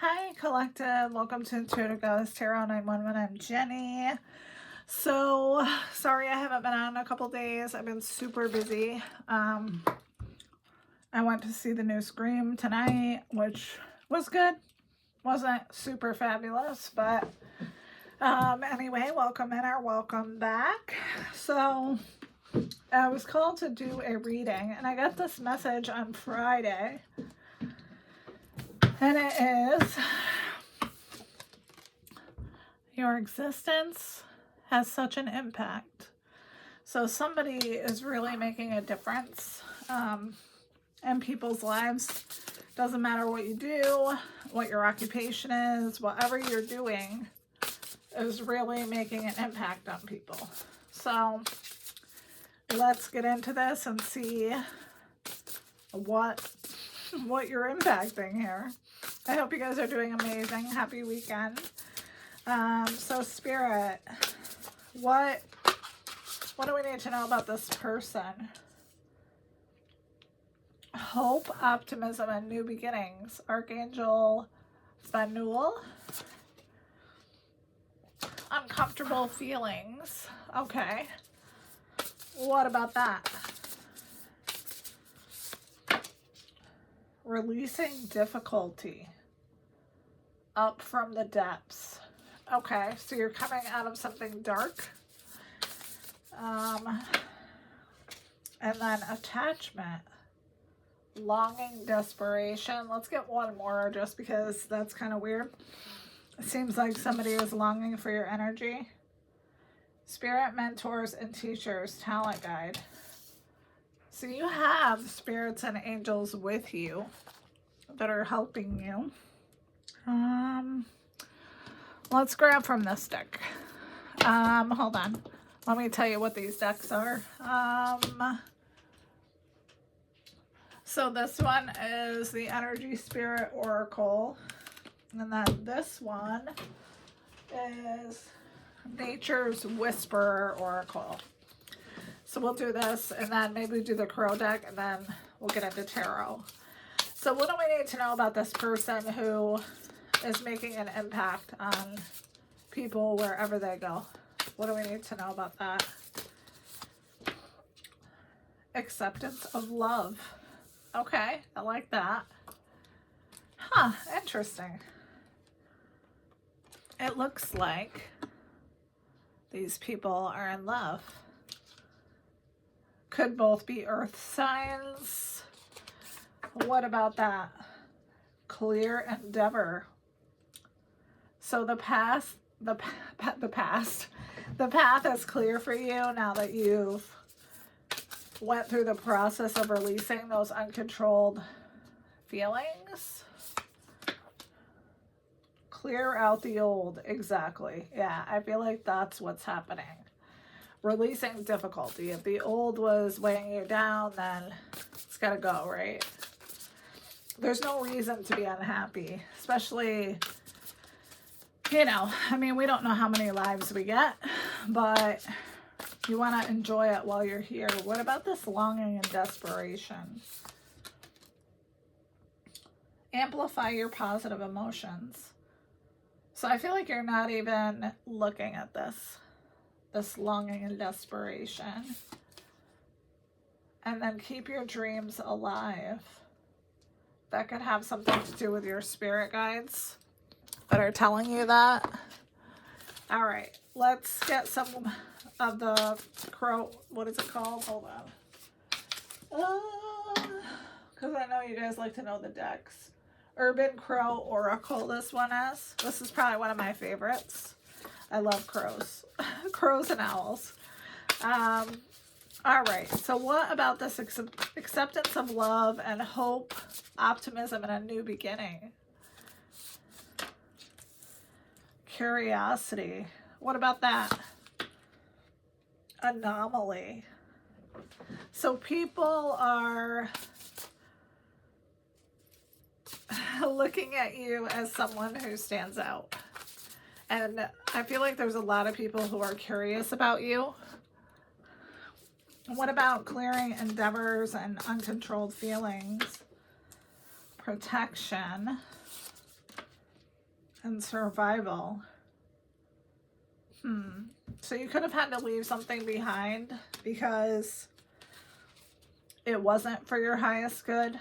Hi, Collective. Welcome to Intuitive Goddess Tarot 911. I'm Jenny. So, sorry I haven't been on in a couple days. I've been super busy. I went to see the new Scream tonight, which was good. Wasn't super fabulous, but anyway, welcome in or welcome back. So, I was called to do a reading, and I got this message on Friday. And it is, your existence has such an impact. So somebody is really making a difference in people's lives. Doesn't matter what you do, what your occupation is, whatever you're doing is really making an impact on people. So let's get into this and see what you're impacting here. I hope you guys are doing amazing. Happy weekend. So Spirit, what do we need to know about this person? Hope, optimism, and new beginnings. Archangel Phanuel. Uncomfortable feelings. Okay. What about that? Releasing difficulty. Up from the depths. Okay, so you're coming out of something dark. And then attachment. Longing, desperation. Let's get one more just because that's kind of weird. It seems like somebody is longing for your energy. Spirit, mentors, and teachers. Talent guide. So you have spirits and angels with you that are helping you. Let's grab from this deck. Hold on. Let me tell you what these decks are. So this one is the Energy Spirit Oracle. And then this one is Nature's Whisperer Oracle. So we'll do this and then maybe do the Crow deck and then we'll get into tarot. So what do we need to know about this person who is making an impact on people wherever they go? What do we need to know about that? Acceptance of love. Okay, I like that. Huh, interesting. It looks like these people are in love. Could both be earth signs. What about that? Clear endeavor. So the path is clear for you now that you've went through the process of releasing those uncontrolled feelings. Clear out the old. Exactly. Yeah, I feel like that's what's happening. Releasing difficulty. If the old was weighing you down, then it's got to go, right? There's no reason to be unhappy, especially, you know, I mean, we don't know how many lives we get, but you want to enjoy it while you're here. What about this longing and desperation? Amplify your positive emotions. So I feel like you're not even looking at this longing and desperation. And then keep your dreams alive. That could have something to do with your spirit guides that are telling you that. All right, let's get some of the crow. What is it called? Hold on. Because I know you guys like to know the decks. Urban Crow Oracle, this one is. This is probably one of my favorites. I love crows. Crows and owls. All right, so what about this acceptance of love and hope, optimism, and a new beginning? Curiosity. What about that? Anomaly. So people are looking at you as someone who stands out. And I feel like there's a lot of people who are curious about you. What about clearing endeavors and uncontrolled feelings? Protection. in survival. So you could have had to leave something behind because it wasn't for your highest good,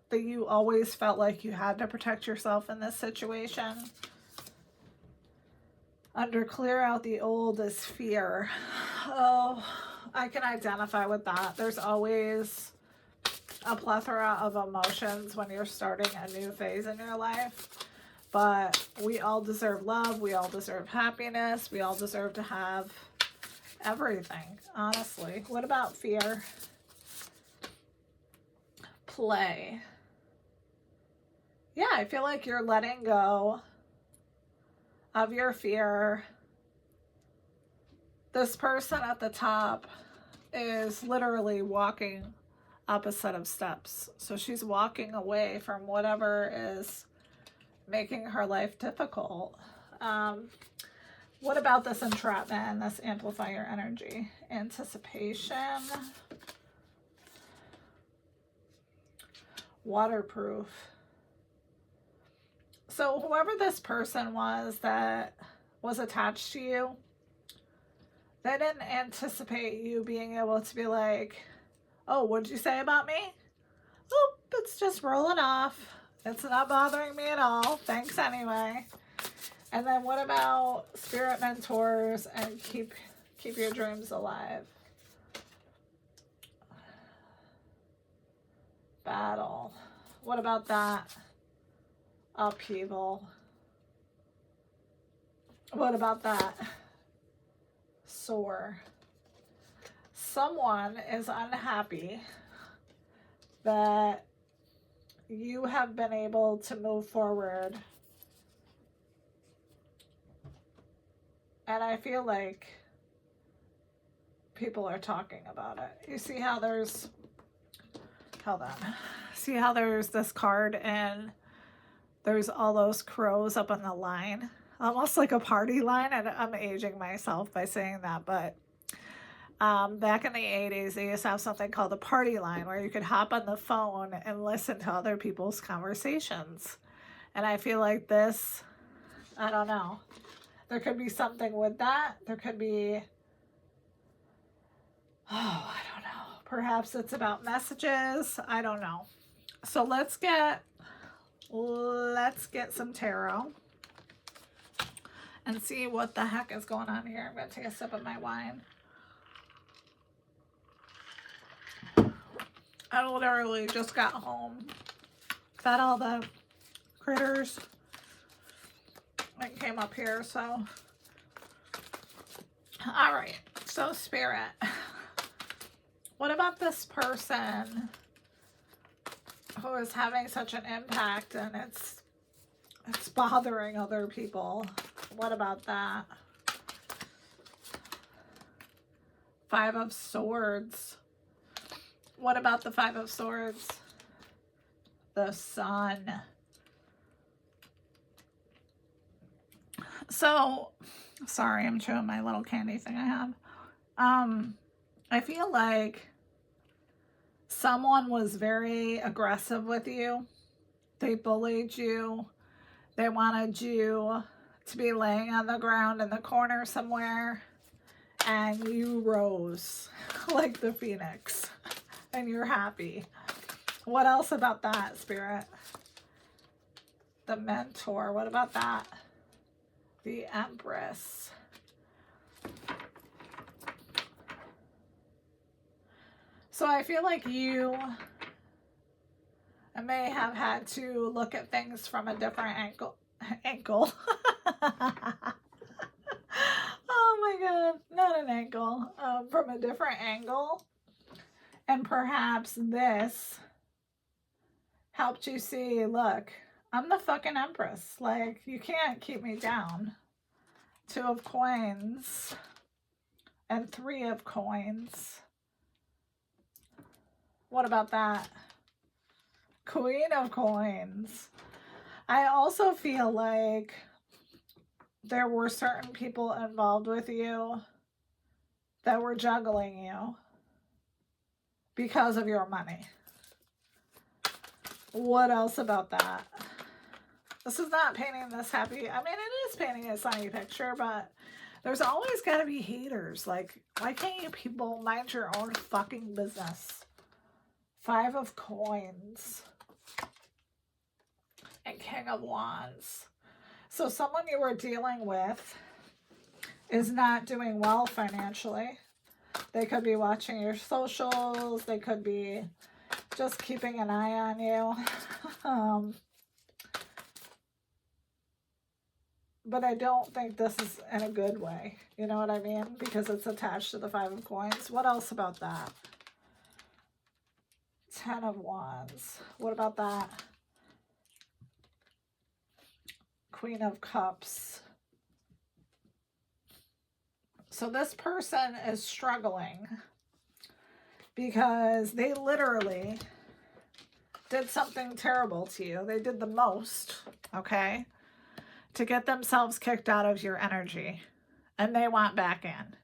that you always felt like you had to protect yourself in this situation. Under clear out the old is fear. Oh, I can identify with that. There's always a plethora of emotions when you're starting a new phase in your life. But we all deserve love. We all deserve happiness. We all deserve to have everything, honestly. What about fear? Play. Yeah, I feel like you're letting go of your fear. This person at the top is literally walking up a set of steps. So she's walking away from whatever is making her life difficult. What about this entrapment and this amplifier energy? Anticipation. Waterproof. So whoever this person was that was attached to you, they didn't anticipate you being able to be like, oh, what'd you say about me? Oh, it's just rolling off. It's not bothering me at all. Thanks anyway. And then what about spirit mentors and keep your dreams alive? Battle. What about that? Upheaval. What about that? Soar. Someone is unhappy that you have been able to move forward. And I feel like people are talking about it. You see how there's, hold on. See how there's this card and there's all those crows up on the line? Almost like a party line. And I'm aging myself by saying that, but back in the 80s, they used to have something called a party line where you could hop on the phone and listen to other people's conversations. And I feel like this, I don't know. There could be something with that. There could be, oh, I don't know. Perhaps it's about messages. I don't know. So let's get some tarot and see what the heck is going on here. I'm going to take a sip of my wine. I literally just got home, fed all the critters, and came up here, so. All right, so Spirit, what about this person who is having such an impact and it's bothering other people? What about that? Five of Swords. What about the Five of Swords? The Sun. So, sorry, I'm chewing my little candy thing I have. I feel like someone was very aggressive with you. They bullied you. They wanted you to be laying on the ground in the corner somewhere. And you rose like the phoenix. And you're happy. What else about that, Spirit? The Mentor. What about that? The Empress. So I feel like you may have had to look at things from a different angle. Oh my God, not an angle. From a different angle. And perhaps this helped you see, look, I'm the fucking Empress. Like, you can't keep me down. Two of Coins and Three of Coins. What about that? Queen of Coins. I also feel like there were certain people involved with you that were juggling you because of your money. What else about that? This is not painting this happy. I mean, it is painting a sunny picture, but there's always got to be haters. Like, why can't you people mind your own fucking business? 5 of Coins and King of Wands. So someone you were dealing with is not doing well financially. They could be watching your socials. They could be just keeping an eye on you. But I don't think this is in a good way. You know what I mean? Because it's attached to the 5 of Coins. What else about that? 10 of Wands. What about that? Queen of Cups. So this person is struggling because they literally did something terrible to you. They did the most, okay, to get themselves kicked out of your energy, and they want back in.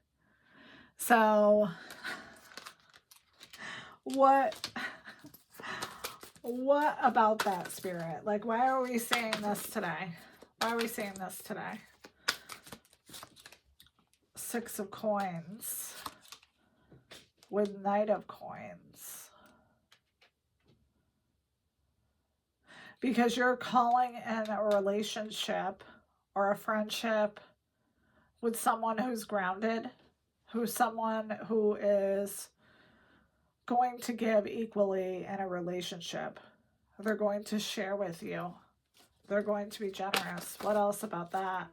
So what about that, Spirit? Like, why are we saying this today? Why are we saying this today? 6 of Coins with Knight of Coins. Because you're calling in a relationship or a friendship with someone who's grounded, who's someone who is going to give equally in a relationship. They're going to share with you. They're going to be generous. What else about that?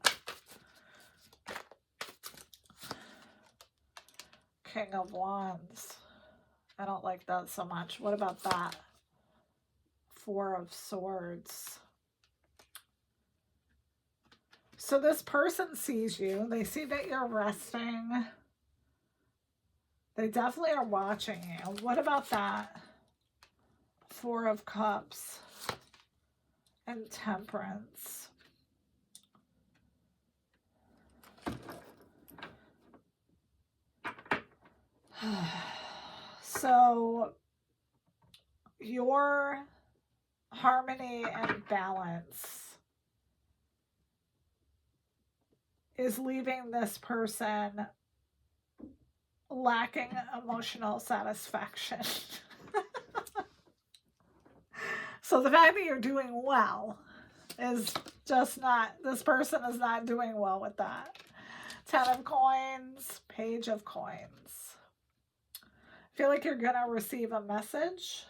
King of Wands. I don't like that so much. What about that? 4 of Swords. So this person sees you. They see that you're resting. They definitely are watching you. What about that? 4 of Cups and Temperance. So your harmony and balance is leaving this person lacking emotional satisfaction. So the fact that you're doing well is just not, this person is not doing well with that. 10 of Coins, Page of Coins. I feel like you're going to receive a message.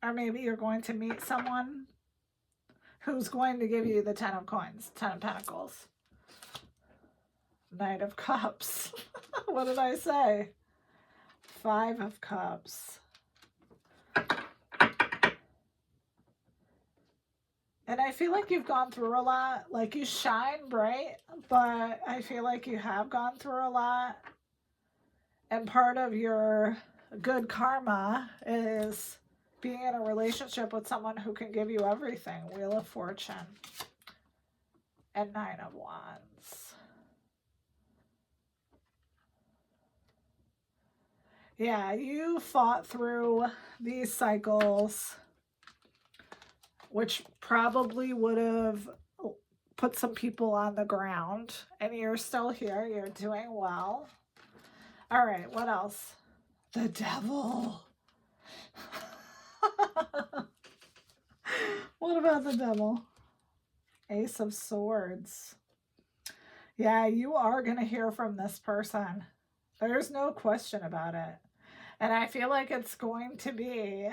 Or maybe you're going to meet someone who's going to give you the 10 of Coins, 10 of Pentacles. Knight of Cups. What did I say? 5 of Cups. And I feel like you've gone through a lot. Like, you shine bright, but I feel like you have gone through a lot. And part of your good karma is being in a relationship with someone who can give you everything. Wheel of Fortune and 9 of Wands. Yeah, you fought through these cycles, which probably would have put some people on the ground, and you're still here. You're doing well. All right, what else? The Devil. What about the Devil? Ace of Swords. Yeah, you are going to hear from this person. There's no question about it. And I feel like it's going to be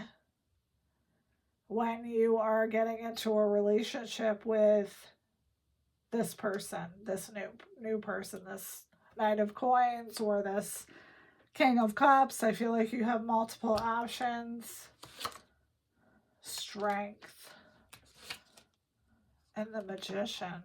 when you are getting into a relationship with this person, this new person, this Knight of Coins or this King of Cups. I feel like you have multiple options. Strength and the Magician.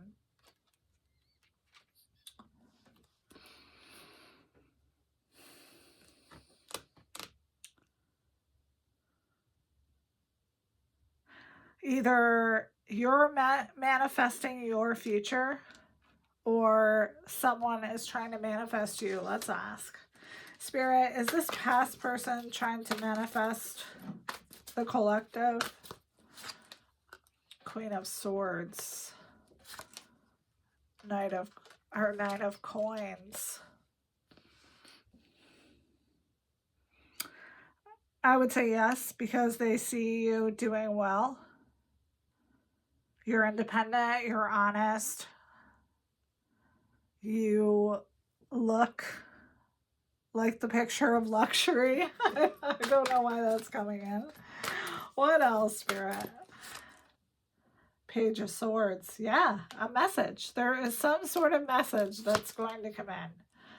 Either you're manifesting your future or someone is trying to manifest you. Let's ask. Spirit, is this past person trying to manifest the collective. Queen of Swords. Nine of Coins. I would say yes, because they see you doing well. You're independent, you're honest. You look like the picture of luxury. I don't know why that's coming in. What else, Spirit? Page of Swords. Yeah, a message. There is some sort of message that's going to come in.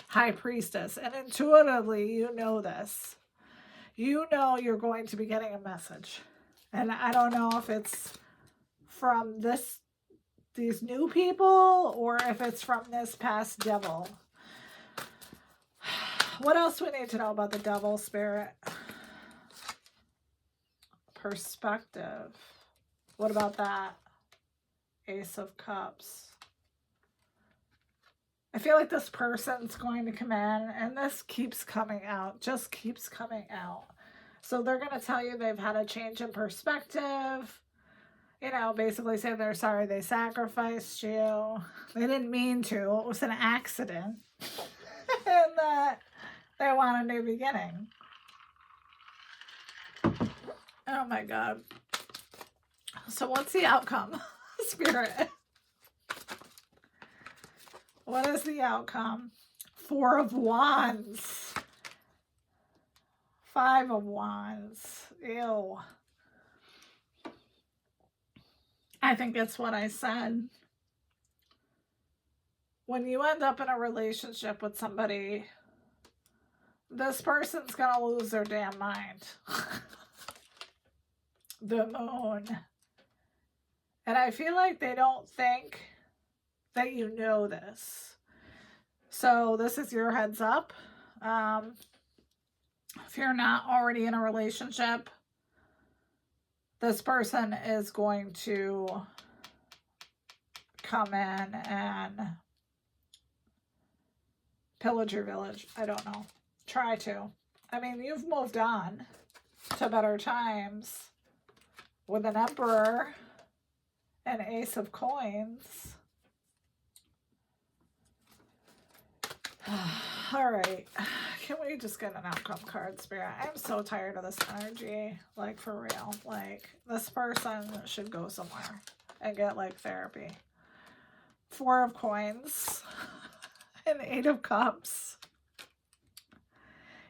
High Priestess. And intuitively, you know this. You know you're going to be getting a message. And I don't know if it's from these new people or if it's from this past devil. What else do we need to know about the devil, Spirit? Perspective. What about that? Ace of Cups. I feel like this person's going to come in, and this keeps coming out, just keeps coming out. So they're going to tell you they've had a change in perspective. You know, basically say they're sorry they sacrificed you. They didn't mean to. It was an accident. And that they want a new beginning. Oh my God. So what's the outcome, Spirit? What is the outcome? Four of Wands. Five of Wands. Ew. I think it's what I said. When you end up in a relationship with somebody, this person's going to lose their damn mind. The Moon. And I feel like they don't think that you know this. So this is your heads up. If you're not already in a relationship, this person is going to come in and pillage your village. I don't know. Try to. I mean, you've moved on to better times with an Emperor and Ace of Coins. All right. Can we just get an outcome card, Spirit? I'm so tired of this energy. Like, for real. Like, this person should go somewhere and get, like, therapy. Four of Coins and Eight of Cups.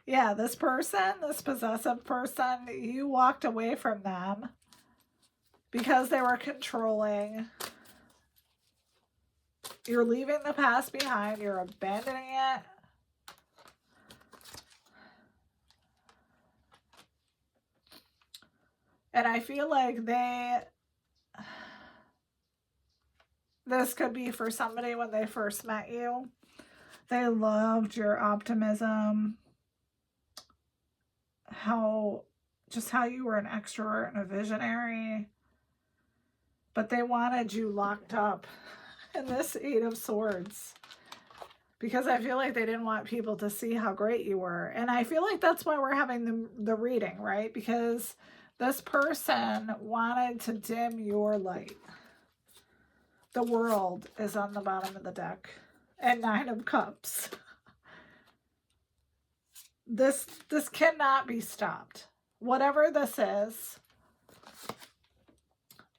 Yeah, this person, this possessive person, you walked away from them because they were controlling. You're leaving the past behind. You're abandoning it. And I feel like this could be for somebody when they first met you. They loved your optimism. How you were an extrovert and a visionary. But they wanted you locked up in this Eight of Swords. Because I feel like they didn't want people to see how great you were. And I feel like that's why we're having the reading, right? Because this person wanted to dim your light. The World is on the bottom of the deck. And Nine of Cups. This cannot be stopped. Whatever this is,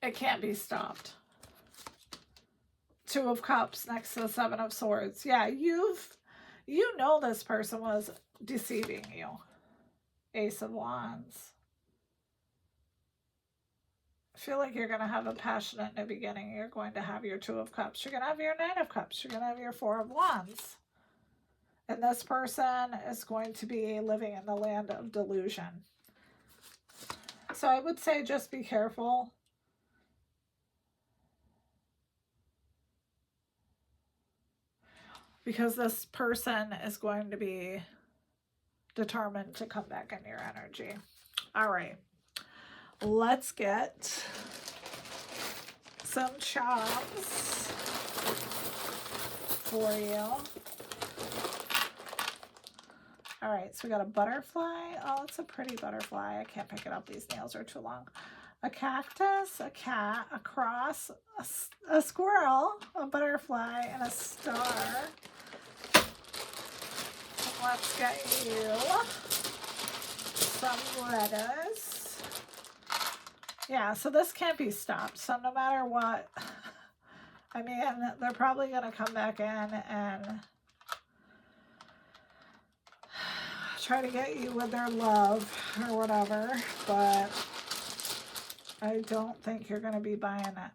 it can't be stopped. Two of Cups next to the Seven of Swords. Yeah, you know this person was deceiving you. Ace of Wands. I feel like you're going to have a passionate new beginning. You're going to have your Two of Cups. You're going to have your Nine of Cups. You're going to have your Four of Wands. And this person is going to be living in the land of delusion. So I would say just be careful. Because this person is going to be determined to come back in your energy. All right. Let's get some charms for you. All right, so we got a butterfly. Oh, it's a pretty butterfly. I can't pick it up. These nails are too long. A cactus, a cat, a cross, a squirrel, a butterfly, and a star. Let's get you some letters. Yeah, so this can't be stopped. So no matter what, I mean, they're probably going to come back in and try to get you with their love or whatever, but I don't think you're going to be buying it.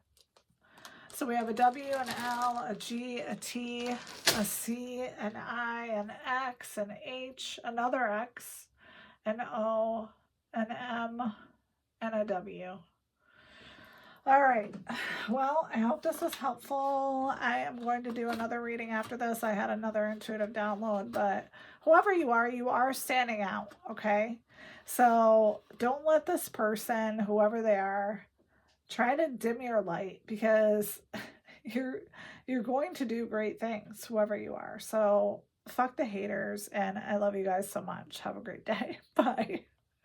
So we have a W, an L, a G, a T, a C, an I, an X, an H, another X, an O, an M, and a W. All right. Well, I hope this is helpful. I am going to do another reading after this. I had another intuitive download, but whoever you are standing out, okay? So don't let this person, whoever they are, try to dim your light, because you're going to do great things, whoever you are. So fuck the haters, and I love you guys so much. Have a great day. Bye.